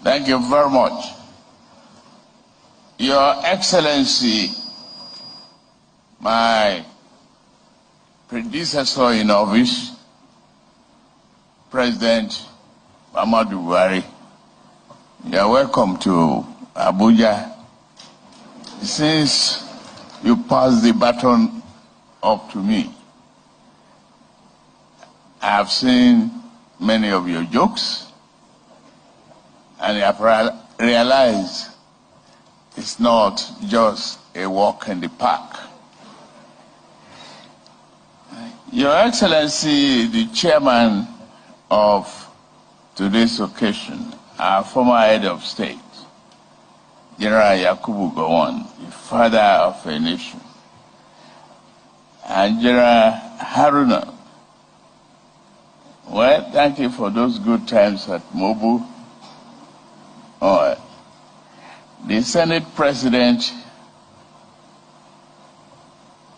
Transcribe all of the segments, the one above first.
Thank you very much. Your Excellency, my predecessor in office, President Buhari, you are welcome to Abuja. Since you passed the baton up to me, I have seen many of your jokes, and I have realized it's not just a walk in the park. Your Excellency, the chairman of today's occasion, our former head of state, General Yakubu Gowon, the father of a nation, and General Haruna. Well, thank you for those good times at Mobu. The Senate President,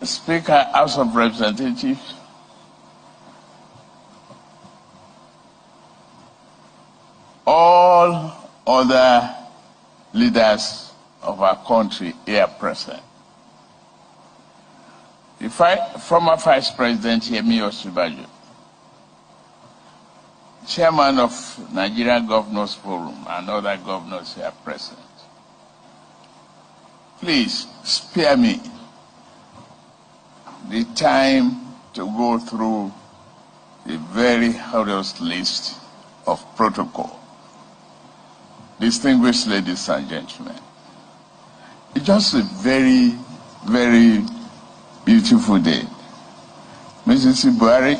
Speaker, House of Representatives, all other leaders of our country here present. The former Vice President Yemi Osinbajo, Chairman of Nigeria Governors Forum, and other governors here present. Please spare me the time to go through a very arduous list of protocol. Distinguished ladies and gentlemen, it's just a very, very beautiful day. Mrs. Buhari,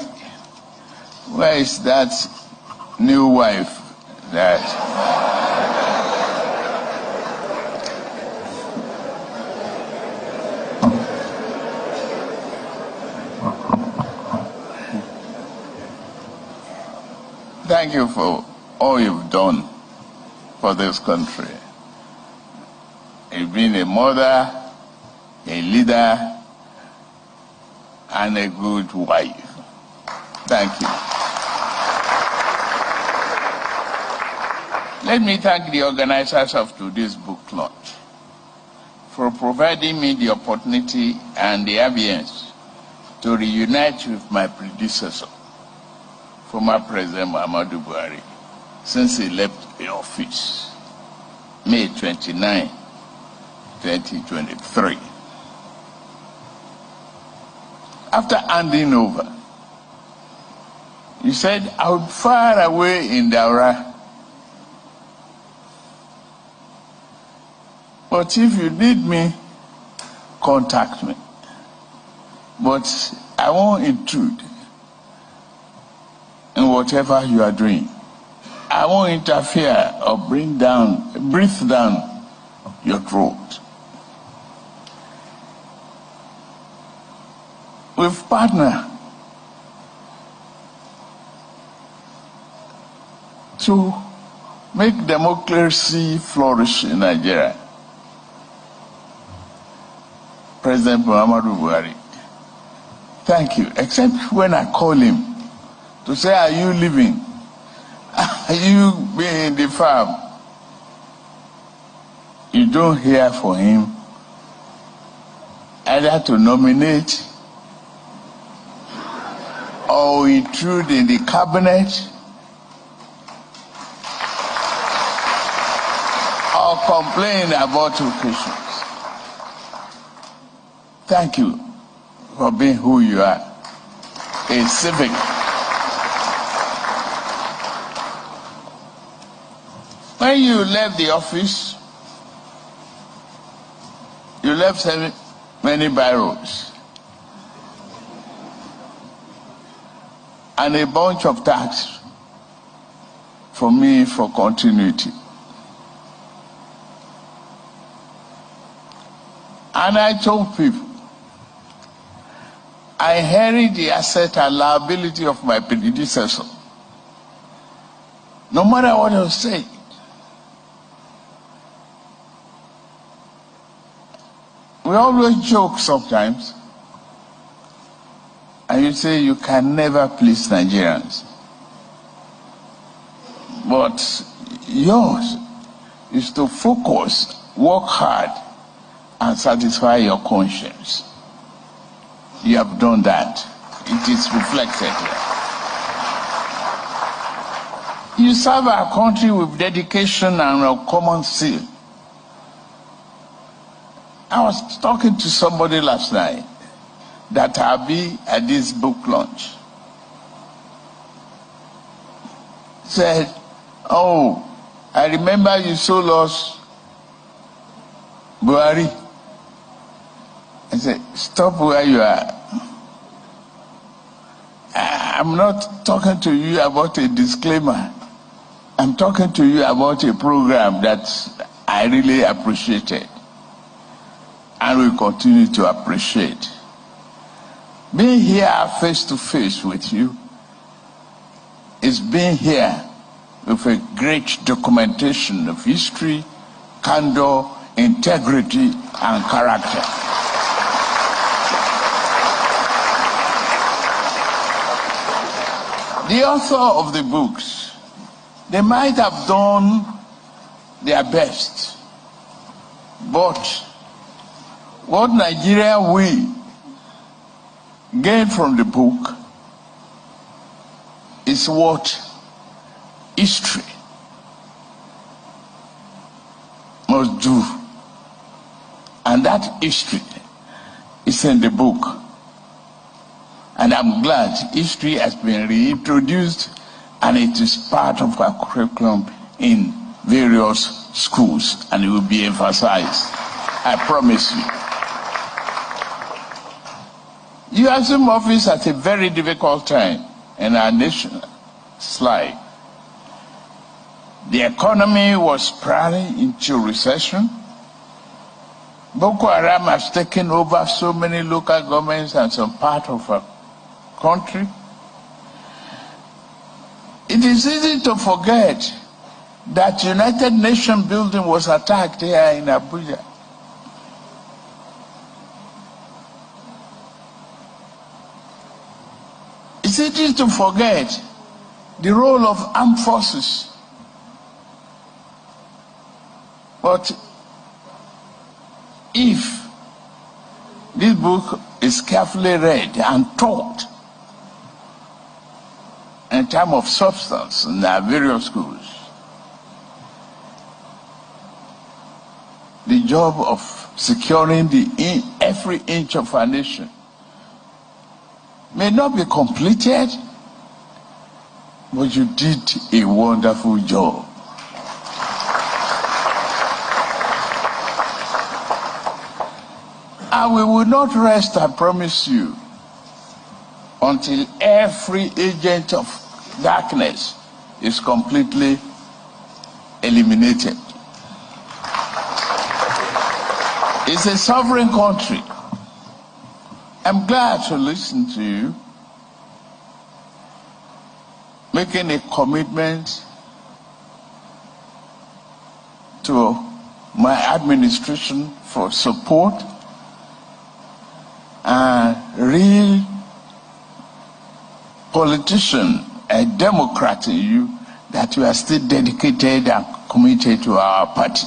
where is that new wife that... Thank you for all you've done for this country. You've been a mother, a leader, and a good wife. Thank you. Let me thank the organizers of today's book launch for providing me the opportunity and the ambience to reunite with my predecessor, former President Buhari, since he left the office, May 29, 2023. After handing over, he said, I would far away in Daura, but if you need me, contact me. But I won't intrude in whatever you are doing. I won't interfere or breathe down your throat. We've partnered to make democracy flourish in Nigeria. President Buhari, thank you, except when I call him to say, are you leaving? Are you being in the farm? You don't hear from him either to nominate or intrude in the cabinet or complain about occasions. Thank you for being who you are, a civic. When you left the office, you left many barrels and a bunch of tasks for me for continuity. And I told people, I inherit the asset and liability of my predecessor, no matter what I was saying. We always joke sometimes, and you say you can never please Nigerians. But yours is to focus, work hard, and satisfy your conscience. You have done that. It is reflected here. You serve our country with dedication and a common zeal. I was talking to somebody last night that I'll be at this book launch. Said, oh, I remember you sold us Buhari. I said, stop where you are. I'm not talking to you about a disclaimer. I'm talking to you about a program that I really appreciated and will continue to appreciate. Being here face to face with you is being here with a great documentation of history, candor, integrity, and character. The author of the books, they might have done their best, but what Nigeria we gain from the book is what history must do. And that history is in the book. And I'm glad history has been reintroduced and it is part of our curriculum in various schools and it will be emphasized. I promise you. You assume office at a very difficult time in our nation's life. The economy was spiraling into recession. Boko Haram has taken over so many local governments and some part of our country. It is easy to forget that United Nations building was attacked here in Abuja. It's easy to forget the role of armed forces. But if this book is carefully read and taught in terms of substance in our various schools, the job of securing every inch of our nation may not be completed, but you did a wonderful job. And we will not rest, I promise you, until every agent of darkness is completely eliminated. It's a sovereign country. I'm glad to listen to you making a commitment to my administration for support and real politician, a Democrat in you, that you are still dedicated and committed to our party.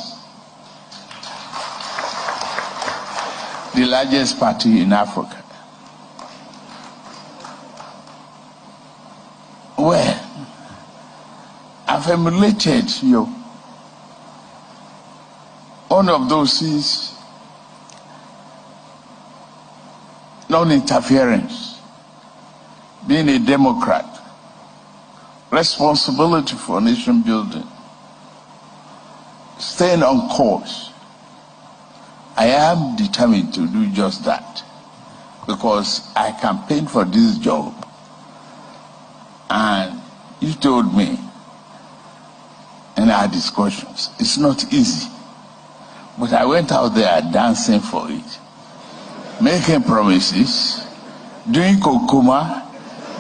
The largest party in Africa. Well, I've emulated you. One of those is non-interference, being a Democrat, responsibility for nation building, staying on course. I am determined to do just that because I campaigned for this job. And you told me in our discussions, it's not easy. But I went out there dancing for it, making promises, doing kokuma,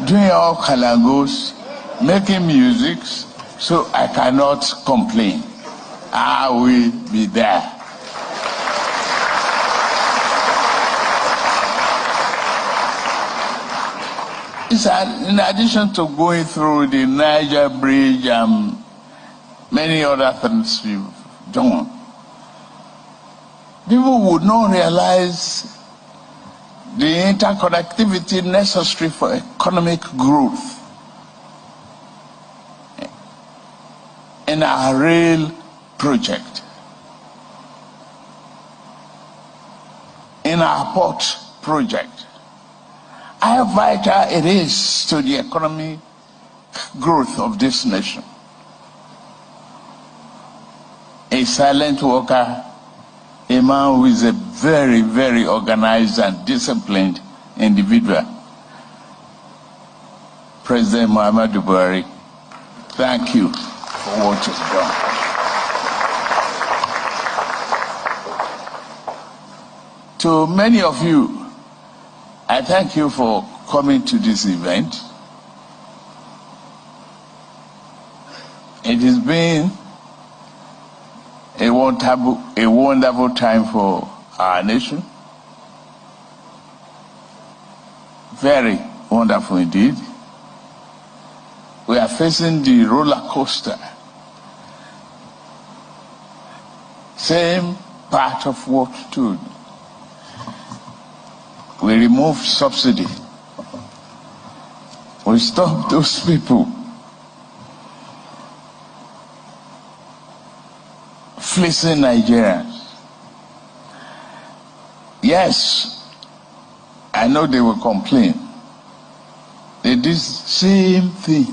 doing all kalangos, making music, so I cannot complain. I will be there. In addition to going through the Niger Bridge and many other things we've done, people would not realize the interconnectivity necessary for economic growth in our rail project, in our port project, how vital it is to the economic growth of this nation. A silent worker, a man who is a very, very organized and disciplined individual. President Muhammadu Buhari, thank you for what you've done. To many of you, I thank you for coming to this event. It has been a wonderful time for our nation. Very wonderful indeed. We are facing the roller coaster. Same part of what too. We removed subsidy. We stopped those people fleecing Nigerians. Yes, I know they will complain. They did the same thing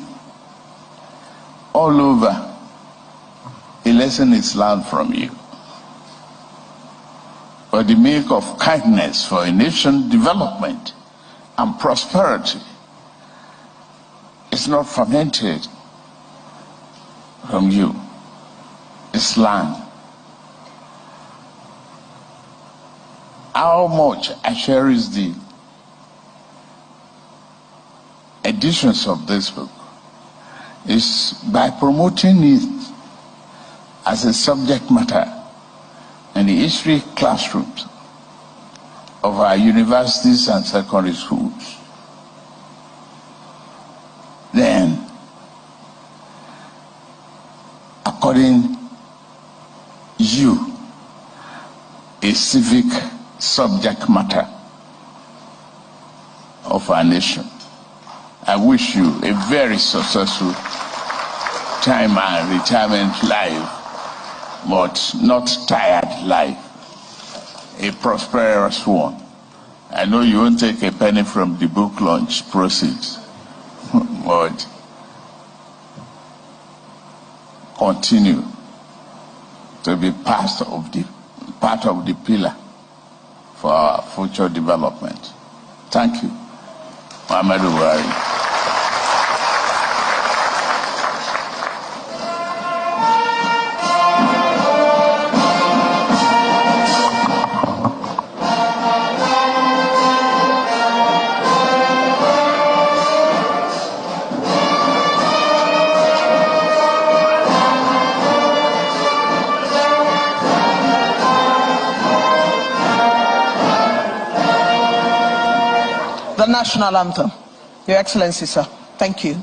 all over. A lesson is learned from you. But the milk of kindness for a nation development and prosperity is not fermented from you. It's learned. How much I cherish the editions of this book is by promoting it as a subject matter in the history classrooms of our universities and secondary schools. Then, according you, a civic subject matter of our nation. I wish you a very successful time and retirement life, but not tired life, a prosperous one. I know you won't take a penny from the book launch proceeds, but continue to be part of the pillar for our future development. Thank you, Muhammadu Buhari. The National Anthem. Your Excellency, sir. Thank you.